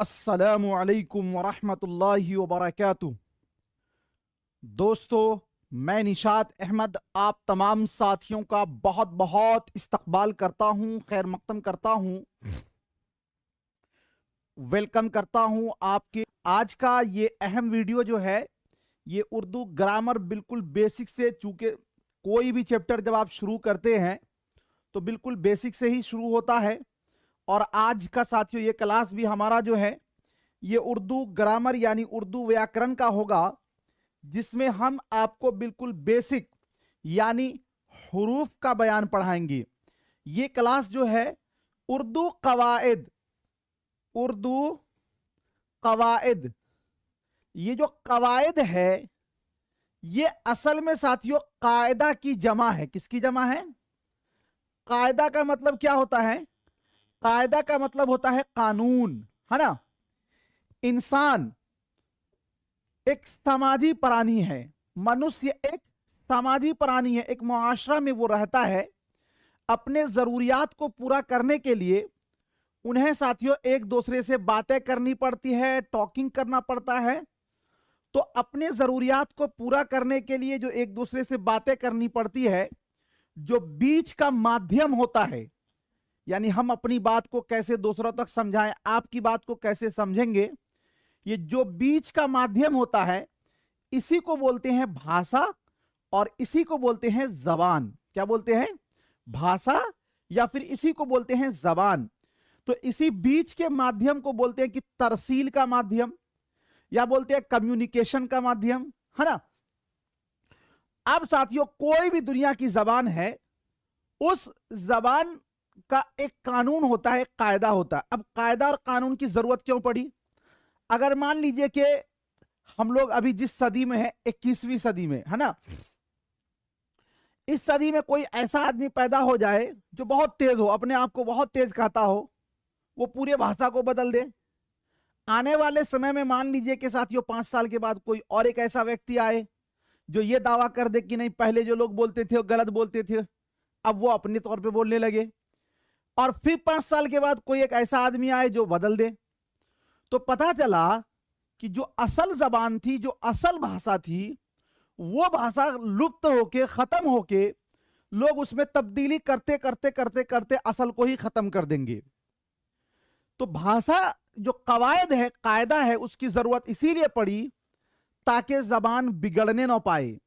अस्सलामु अलैकुम वरहमतुल्लाहि वबरकातुहू। दोस्तों, मैं निशात अहमद आप तमाम साथियों का बहुत बहुत इस्तकबाल करता हूं, खैर मकदम करता हूं, वेलकम करता हूं आपके। आज का ये अहम वीडियो जो है ये उर्दू ग्रामर बिल्कुल बेसिक से, चूंकि कोई भी चैप्टर जब आप शुरू करते हैं तो बिल्कुल बेसिक से ही शुरू होता है। और आज का साथियों ये क्लास भी हमारा जो है ये उर्दू ग्रामर यानी उर्दू व्याकरण का होगा, जिसमें हम आपको बिल्कुल बेसिक यानी हुरूफ का बयान पढ़ाएंगे। ये क्लास जो है उर्दू कवायद, उर्दू कवायद, ये जो कवायद है ये असल में साथियों कायदा की जमा है। किसकी जमा है? कायदा का मतलब क्या होता है? कायदा का मतलब होता है कानून, है ना। इंसान एक समाजी प्राणी है, मनुष्य एक समाजी प्राणी है, एक मुआशरा में वो रहता है। अपने जरूरियात को पूरा करने के लिए उन्हें साथियों एक दूसरे से बातें करनी पड़ती है, टॉकिंग करना पड़ता है। तो अपने जरूरियात को पूरा करने के लिए जो एक दूसरे से बातें करनी पड़ती है, जो बीच का माध्यम होता है, यानी हम अपनी बात को कैसे दूसरों तक समझाएं, आपकी बात को कैसे समझेंगे, ये जो बीच का माध्यम होता है इसी को बोलते हैं भाषा, और इसी को बोलते हैं जबान। क्या बोलते हैं? भाषा, या फिर इसी को बोलते हैं जबान। तो इसी बीच के माध्यम को बोलते हैं कि तरसील का माध्यम, या बोलते हैं कम्युनिकेशन का माध्यम, है ना। अब साथियों कोई भी दुनिया की जबान है, उस जबान का एक कानून होता है, एक कायदा होता है। अब कायदा और कानून की जरूरत क्यों पड़ी? अगर मान लीजिए कि हम लोग अभी जिस सदी में है, 21वीं सदी में, है ना, इस सदी में कोई ऐसा आदमी पैदा हो जाए जो बहुत तेज हो, अपने आप को बहुत तेज कहता हो, वो पूरे भाषा को बदल दे। आने वाले समय में मान लीजिए कि साथियों 5 साल के बाद कोई और एक ऐसा व्यक्ति आए जो ये दावा कर दे कि नहीं, पहले जो लोग बोलते थे वो गलत बोलते थे, अब वो अपने तौर पे बोलने लगे। और फिर 5 साल के बाद कोई एक ऐसा आदमी आए जो बदल दे। तो पता चला कि जो असल जबान थी, जो असल भाषा थी, वो भाषा लुप्त होके, खत्म होके, लोग उसमें तब्दीली करते करते करते करते असल को ही खत्म कर देंगे। तो भाषा जो कवायद है, कायदा है, उसकी जरूरत इसीलिए पड़ी ताकि जबान बिगड़ने ना पाए,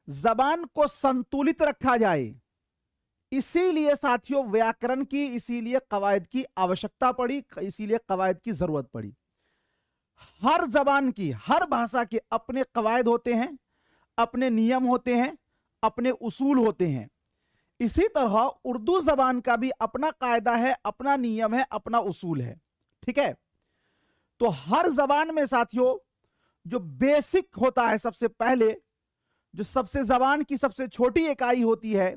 जबान को संतुलित रखा जाए। इसीलिए साथियों व्याकरण की, इसीलिए कवायद की आवश्यकता पड़ी, इसीलिए कवायद की जरूरत पड़ी। हर जबान की, हर भाषा के अपने कवायद होते हैं, अपने नियम होते हैं, अपने उसूल होते हैं। इसी तरह उर्दू जबान का भी अपना कायदा है, अपना नियम है, अपना उसूल है। ठीक है। तो हर जबान में साथियों जो बेसिक होता है, सबसे पहले जो सबसे जबान की सबसे छोटी इकाई होती है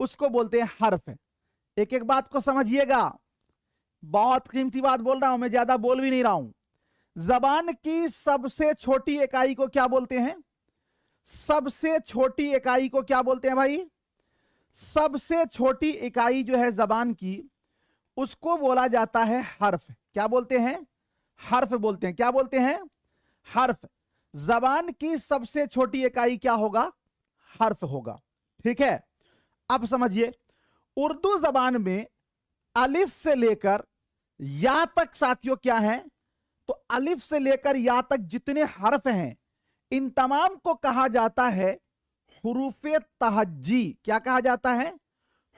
उसको बोलते हैं हर्फ। एक एक बात को समझिएगा, बहुत कीमती बात बोल रहा हूं मैं, ज्यादा बोल भी नहीं रहा हूं। जबान की सबसे छोटी इकाई को क्या बोलते हैं? सबसे छोटी इकाई को क्या बोलते हैं भाई? सबसे छोटी इकाई जो है जबान की, उसको बोला जाता है हर्फ। क्या बोलते हैं? हर्फ बोलते हैं। क्या बोलते हैं? हर्फ। जबान की सबसे छोटी इकाई क्या होगा? हर्फ होगा। ठीक है। अब समझिए, उर्दू जबान में अलिफ से लेकर या तक साथियों क्या है? तो अलिफ से लेकर या तक जितने हर्फ हैं, इन तमाम को कहा जाता है हुरूफे तहज्जी। क्या कहा जाता है?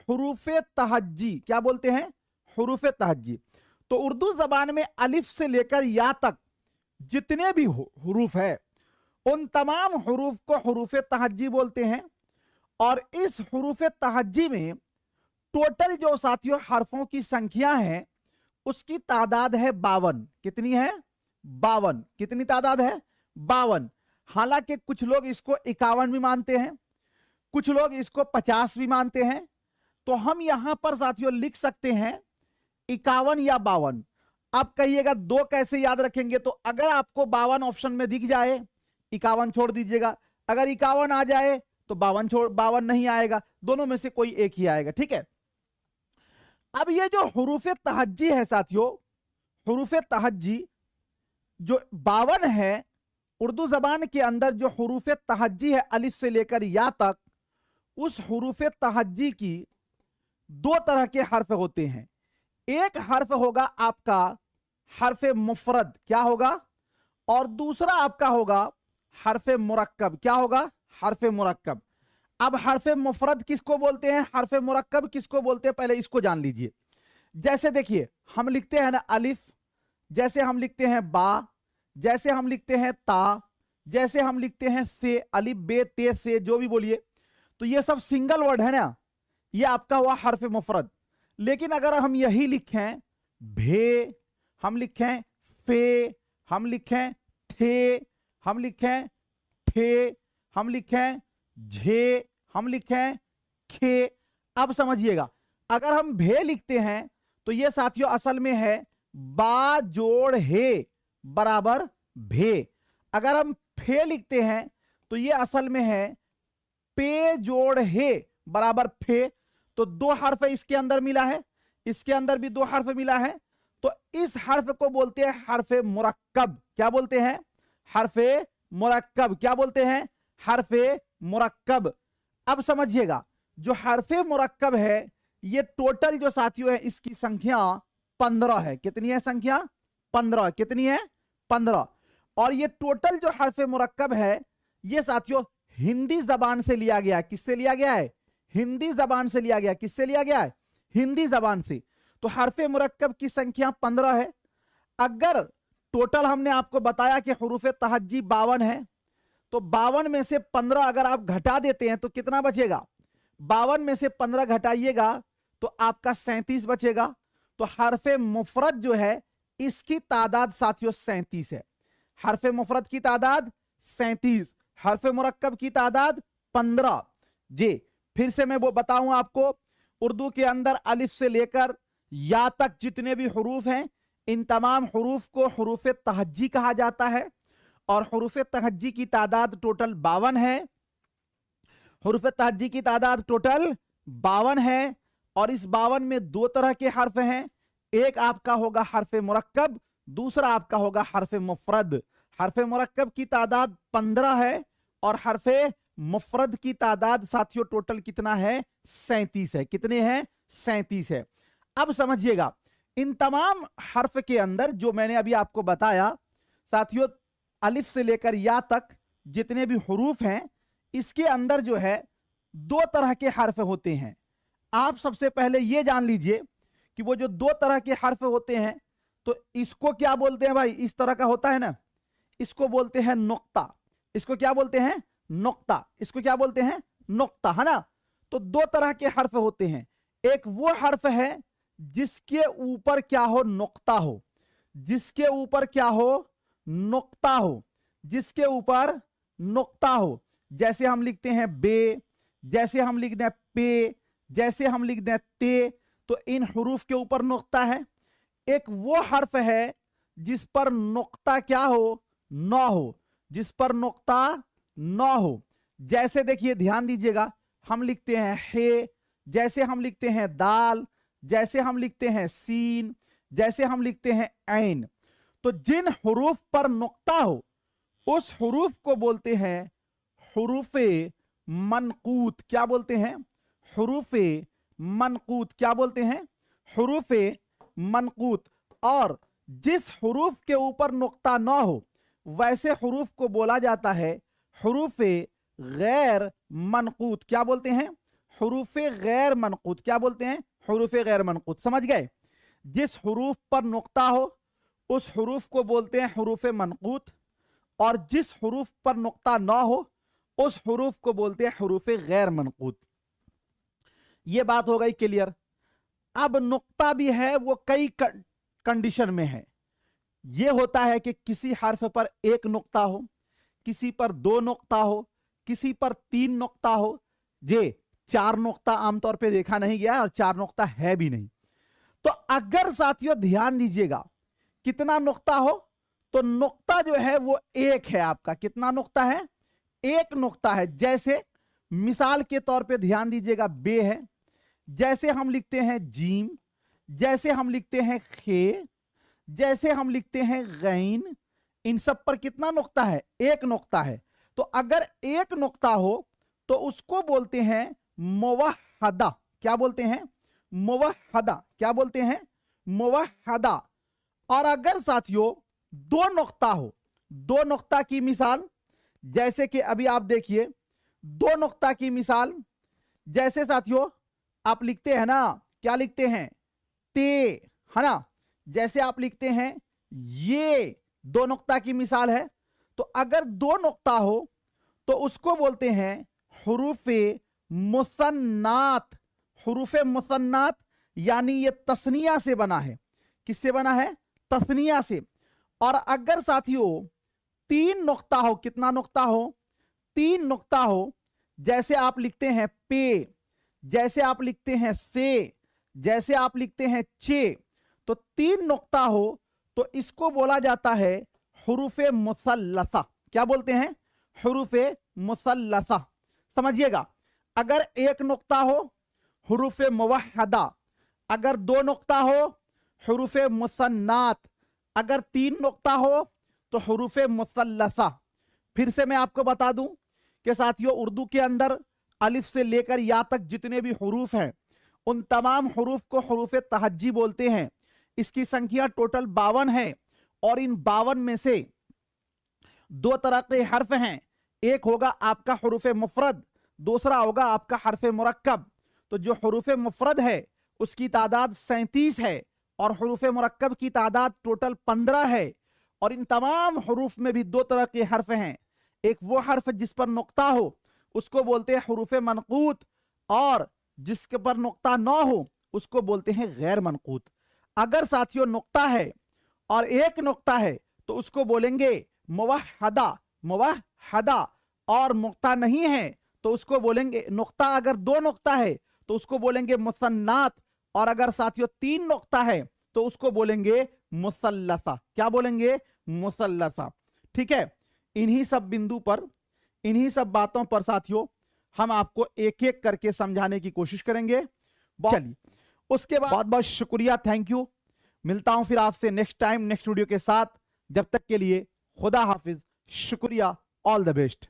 हुरूफे तहज्जी। क्या बोलते हैं? हुरूफे तहज्जी। तो उर्दू जबान में अलिफ से लेकर या तक जितने भी हुरूफ है, उन तमाम हुरूफ को हुरूफे तहज्जी बोलते हैं। और इस हुरूफे तहज्जी में टोटल जो साथियों हरफों की संख्या है उसकी तादाद है 52। कितनी है? 52। कितनी तादाद है? 52। हालांकि कुछ लोग इसको 51 भी मानते हैं, कुछ लोग इसको 50 भी मानते हैं। तो हम यहां पर साथियों लिख सकते हैं 51 या 52। आप कहिएगा दो कैसे याद रखेंगे? तो अगर आपको 52 ऑप्शन में दिख जाए, 51 छोड़ दीजिएगा। अगर 51 आ जाए तो 52 नहीं आएगा, दोनों में से कोई एक ही आएगा। ठीक है। अब ये जो हुरूफे तहज्जी है साथियों, हुरूफे तहज्जी जो 52 है उर्दू जबान के अंदर, जो हुरूफ तहज्जी है अलिफ से लेकर या तक, उस हुरूफ तहज्जी की दो तरह के हर्फ होते हैं। एक हर्फ होगा आपका हर्फ मुफरद, क्या होगा, और दूसरा आपका होगा हर्फ मुरक्कब, क्या होगा, हर्फ मुरक्कब। अब हर्फ मुफरद किसको बोलते हैं, हर्फ मुरक्कब किसको बोलते हैं, पहले इसको जान लीजिए। जैसे देखिए हम लिखते हैं ना अलिफ, जैसे हम लिखते हैं बा, जैसे हम लिखते हैं ता, जैसे हम लिखते हैं से, अलिफ बे ते से, जो भी बोलिए, तो ये सब सिंगल वर्ड है ना, ये आपका हुआ हर्फ मुफरद। लेकिन अगर हम यही लिखें भे, हम लिखें फे, हम लिखें थे, हम लिखें ठे, हम लिखें झे, हम लिखें खे, अब समझिएगा, अगर हम भे लिखते हैं तो ये साथियों असल में है बा जोड़ हे बराबर भे। अगर हम फे लिखते हैं तो ये असल में है पे जोड़ हे बराबर फे। तो दो हर्फ इसके अंदर मिला है, इसके अंदर भी दो हर्फ मिला है, तो इस हर्फ को बोलते हैं हर्फ मुरक्कब। क्या बोलते हैं, हर्फ मुरक्कब। क्या बोलते हैं, हर्फ मुरक्कब। अब समझिएगा, जो हर्फ मुरक्कब है ये टोटल जो साथियों है इसकी संख्या 15 है। कितनी है संख्या, 15। कितनी है, 15। और ये टोटल जो हर्फ मुरक्कब है ये साथियों हिंदी जबान से लिया गया है। किससे लिया गया है, हिंदी जबान से लिया गया। किससे लिया गया है, हिंदी जबान से। तो हर्फ मुरक्कब की संख्या 15 है। अगर टोटल हमने आपको बताया कि हुरूफ तहज्जी 52 है, तो 52 में से 15 अगर आप घटा देते हैं तो कितना बचेगा, 52 में से 15 घटाइएगा तो आपका 37 बचेगा। तो हर्फ मुफरद जो है इसकी तादाद साथियों 37 है। हर्फ मुफरद की तादाद 37, हर्फ मुरक्कब की तादाद 15। जी फिर से मैं वो बताऊं आपको, उर्दू के अंदर अलिफ से लेकर या तक जितने भी हुरूफ हैं इन तमाम हुरूफ को हुरूफ तहज्जी कहा जाता है। और हुरूफ तहज्जी की तादाद टोटल 52 है। हुरूफ तहज्जी की तादाद टोटल 52 है। और इस 52 में दो तरह के हर्फ हैं, एक आपका होगा हर्फ मुरक्कब, दूसरा आपका होगा हर्फ मुफरद। हर्फ मुरक्कब की तादाद 15 है और हर्फ मुफरद की तादाद साथियों टोटल कितना है, 37 है। कितने हैं, 37 है। अब समझिएगा, इन तमाम हर्फ के अंदर जो मैंने अभी आपको बताया साथियों, अलिफ से लेकर या तक जितने भी हुरूफ हैं इसके अंदर जो है दो तरह के हर्फ होते हैं। आप सबसे पहले ये जान लीजिए कि वो जो दो तरह के हर्फ होते हैं तो इसको क्या बोलते हैं भाई, इस तरह का होता है ना, इसको बोलते हैं नुक्ता। इसको क्या बोलते हैं, नुक्ता। इसको क्या बोलते हैं, नुक्ता, है ना। तो दो तरह के हर्फ होते हैं, एक वो हर्फ है जिसके ऊपर क्या हो, नुक्ता हो, जिसके ऊपर क्या हो, नुक्ता हो, जिसके ऊपर नुक्ता हो। जैसे हम लिखते हैं बे, जैसे हम लिखते हैं पे, जैसे हम लिखते हैं ते, तो इन हुरूफ के ऊपर नुक्ता है। एक वो हर्फ है जिस पर नुक्ता क्या हो, न हो, जिस पर नुक्ता न हो। जैसे देखिए ध्यान दीजिएगा, हम लिखते हैं हे, जैसे हम लिखते हैं दाल, जैसे हम लिखते हैं सीन, जैसे हम लिखते हैं ऐन। तो जिन हुरूफ पर नुक्ता हो उस हुरूफ को बोलते हैं हुरूफे मनकूत। क्या बोलते हैं, हुरूफे मनकूत। क्या बोलते हैं, हुरूफे मनकूत। और जिस हुरूफ के ऊपर नुक्ता ना हो वैसे हुरूफ को बोला जाता है हुरूफे गैर मनकूत। क्या बोलते हैं, हुरूफे गैर मनकूत। क्या बोलते हैं, हुरूफे गैर मनकूत। समझ गए, जिस हुरूफ पर नुक्ता हो उस हुरूफ को बोलते हैं हुरूफे मनकूत, और जिस हुरूफ पर नुक्ता ना हो उस हुरूफ को बोलते हैं हुरूफे गैर मनकूत। ये बात हो गई क्लियर। अब नुक्ता भी है, वो कई कंडीशन में है। ये होता है कि किसी हर्फ पर एक नुक्ता हो, किसी पर दो नुक्ता हो, किसी पर 3 नुक्ता हो। जे 4 नुक्ता आमतौर पे देखा नहीं गया और 4 नुक्ता है भी नहीं। तो अगर साथियों ध्यान दीजिएगा कितना नुक्ता हो, तो नुक्ता जो है वो एक है आपका। कितना नुक्ता है, एक नुक्ता है। जैसे मिसाल के तौर पे ध्यान दीजिएगा, बे है, जैसे हम लिखते हैं जीम, जैसे हम लिखते हैं खे, जैसे हम लिखते हैं गैन, इन सब पर कितना नुक्ता है? एक नुक्ता है। तो अगर एक नुक्ता हो तो उसको बोलते हैं मुवहदा। क्या बोलते हैं? मुवहदा। क्या बोलते हैं? मुवहदा। और अगर साथियों दो नुक्ता हो, दो नुक्ता की मिसाल, जैसे कि अभी आप देखिए दो नुक्ता की मिसाल, जैसे साथियों आप लिखते हैं ना, क्या लिखते हैं? ते, है ना? जैसे आप लिखते हैं ये दो नुक्ता की मिसाल है। तो अगर दो नुक्ता हो तो उसको बोलते हैं हुरूफे मुसन्नात। हुरूफे मुसन्नात यानी ये तस्निया से बना है। किससे बना है? तस्निया से। और अगर साथियों तीन नुक्ता हो, कितना नुक्ता हो? तीन नुक्ता हो, जैसे आप लिखते हैं पे, जैसे आप लिखते हैं से, जैसे आप लिखते हैं चे, तो तीन नुक्ता हो तो इसको बोला जाता है हुरूफे मुसल्लसा। क्या बोलते हैं? हुरूफे मुसल्लसा। समझिएगा, अगर एक नुक्ता हो हुरूफे मुवहदा, अगर दो नुक्ता हो हुरूफे मुसन्नात, अगर तीन नुक्ता हो तो हुरूफे मुसल्लसा। फिर से मैं आपको बता दूं कि साथियों उर्दू के अंदर अलिफ से लेकर या तक जितने भी हुरूफ हैं उन तमाम हुरूफ को हुरूफे तहज्जी बोलते हैं। इसकी संख्या टोटल 52 है और इन 52 में से दो तरह के हर्फ हैं। एक होगा आपका हुरूफे मुफरद, दूसरा होगा आपका हर्फे मुरक्कब। तो जो हुरूफे मुफरद है उसकी तादाद 37 है और हुरूफे मुरक्कब की तादाद टोटल 15 है। और इन तमाम हुरूफ में भी दो तरह के हर्फ हैं। एक वो हर्फ जिस पर नुक्ता हो उसको बोलते हैं हुरूफे मनकूत, और जिसके पर नुक्ता ना हो उसको बोलते हैं गैर मनकूत। अगर साथियों नुक्ता है और एक नुक्ता है तो उसको बोलेंगे मुवहदा, मुवहदा। और नुक्ता नहीं है तो उसको बोलेंगे, नुक्ता अगर दो नुक्ता है तो उसको बोलेंगे मुसन्नात, और अगर साथियों तीन नुक्ता है तो उसको बोलेंगे मुसल्लसा। क्या बोलेंगे? मुसल्लसा। ठीक है, इन्हीं सब बिंदु पर, इन्हीं सब बातों पर साथियों हम आपको एक एक करके समझाने की कोशिश करेंगे। चलिए, उसके बाद बहुत बहुत शुक्रिया, थैंक यू। मिलता हूं फिर आपसे नेक्स्ट टाइम नेक्स्ट वीडियो के साथ। जब तक के लिए खुदा हाफिज, शुक्रिया, ऑल द बेस्ट।